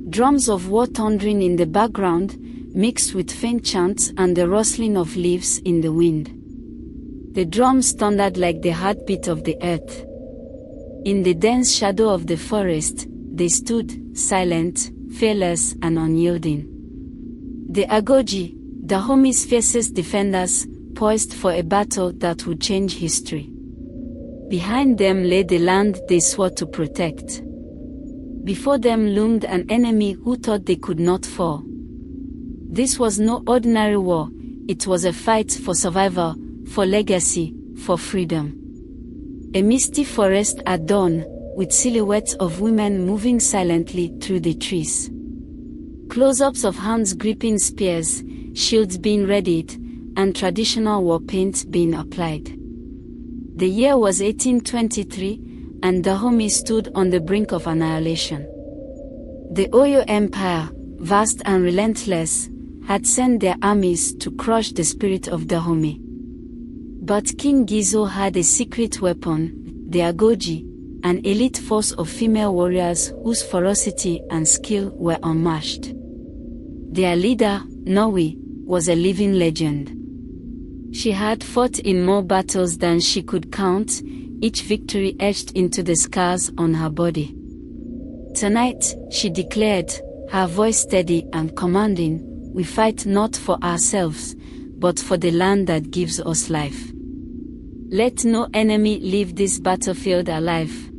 Drums of war thundering in the background, mixed with faint chants and the rustling of leaves in the wind. The drums thundered like the heartbeat of the earth. In the dense shadow of the forest, they stood, silent, fearless and unyielding. The Agoji, Dahomey's fiercest defenders, poised for a battle that would change history. Behind them lay the land they swore to protect. Before them loomed an enemy who thought they could not fall. This was no ordinary war, it was a fight for survival, for legacy, for freedom. A misty forest at dawn, with silhouettes of women moving silently through the trees. Close-ups of hands gripping spears, shields being readied, and traditional war paint being applied. The year was 1823, and Dahomey stood on the brink of annihilation. The Oyo Empire, vast and relentless, had sent their armies to crush the spirit of Dahomey. But King Gizo had a secret weapon, the Agoji, an elite force of female warriors whose ferocity and skill were unmatched. Their leader, Nowi, was a living legend. She had fought in more battles than she could count, each victory etched into the scars on her body. Tonight, she declared, her voice steady and commanding, "We fight not for ourselves, but for the land that gives us life. Let no enemy leave this battlefield alive."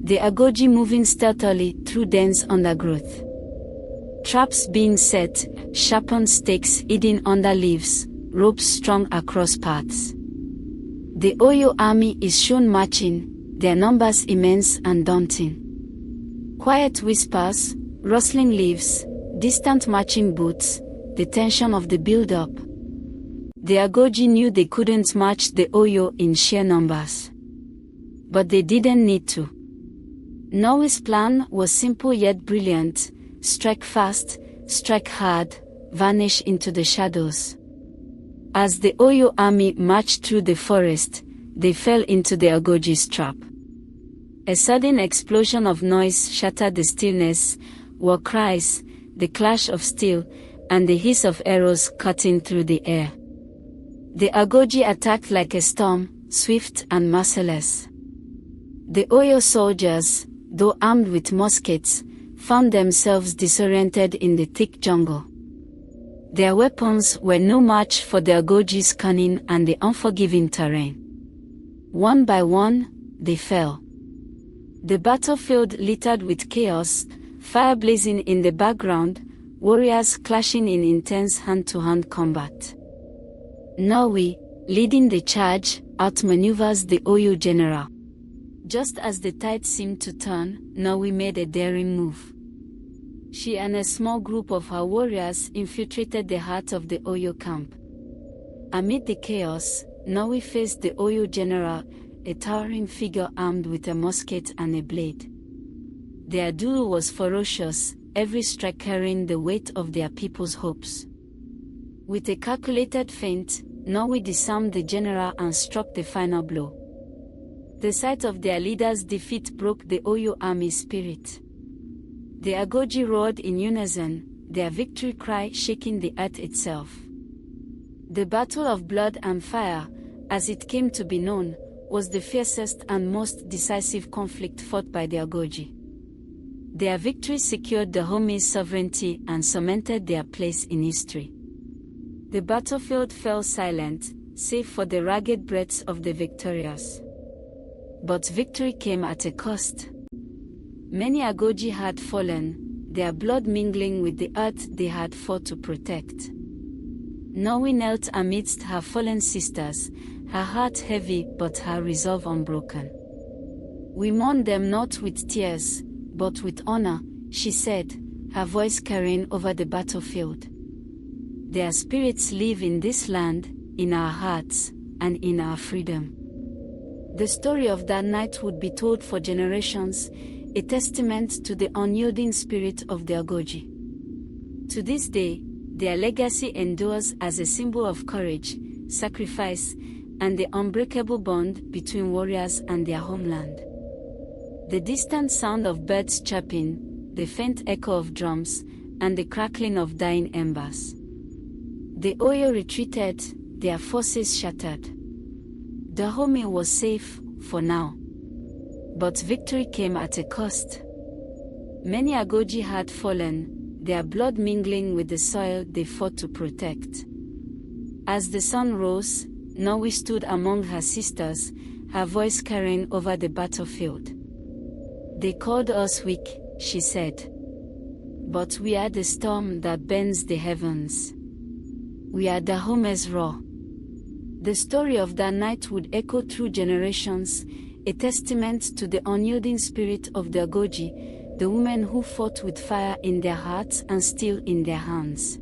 The Agoji moving stealthily through dense undergrowth. Traps being set, sharpened stakes hidden under leaves, ropes strung across paths. The Oyo army is shown marching, their numbers immense and daunting. Quiet whispers, rustling leaves, distant marching boots, the tension of the build-up. The Agoji knew they couldn't match the Oyo in sheer numbers. But they didn't need to. Nowi's plan was simple yet brilliant: strike fast, strike hard, vanish into the shadows. As the Oyo army marched through the forest, they fell into the Agoji's trap. A sudden explosion of noise shattered the stillness, war cries, the clash of steel, and the hiss of arrows cutting through the air. The Agoji attacked like a storm, swift and merciless. The Oyo soldiers, though armed with muskets, found themselves disoriented in the thick jungle. Their weapons were no match for the Agoji's cunning and the unforgiving terrain. One by one, they fell. The battlefield littered with chaos, fire blazing in the background, warriors clashing in intense hand-to-hand combat. Nowi, leading the charge, outmaneuvers the Oyo general. Just as the tide seemed to turn, Nowi made a daring move. She and a small group of her warriors infiltrated the heart of the Oyo camp. Amid the chaos, Nowi faced the Oyo general, a towering figure armed with a musket and a blade. Their duel was ferocious, every strike carrying the weight of their people's hopes. With a calculated feint, Nowi disarmed the general and struck the final blow. The sight of their leader's defeat broke the Oyo army's spirit. The Agoji roared in unison, their victory cry shaking the earth itself. The Battle of Blood and Fire, as it came to be known, was the fiercest and most decisive conflict fought by the Agoji. Their victory secured Dahomey's sovereignty and cemented their place in history. The battlefield fell silent, save for the ragged breaths of the victorious. But victory came at a cost. Many Agoji had fallen, their blood mingling with the earth they had fought to protect. Nowi knelt amidst her fallen sisters, her heart heavy but her resolve unbroken. "We mourn them not with tears, but with honor," she said, her voice carrying over the battlefield. "Their spirits live in this land, in our hearts, and in our freedom." The story of that night would be told for generations, a testament to the unyielding spirit of the Agoji. To this day, their legacy endures as a symbol of courage, sacrifice, and the unbreakable bond between warriors and their homeland. The distant sound of birds chirping, the faint echo of drums, and the crackling of dying embers. The Oyo retreated, their forces shattered. Dahomey was safe, for now. But victory came at a cost. Many Agoji had fallen, their blood mingling with the soil they fought to protect. As the sun rose, Norwe stood among her sisters, her voice carrying over the battlefield. "They called us weak," she said. "But we are the storm that bends the heavens. We are Dahomey's roar." The story of that night would echo through generations, a testament to the unyielding spirit of the Agoji, the women who fought with fire in their hearts and steel in their hands.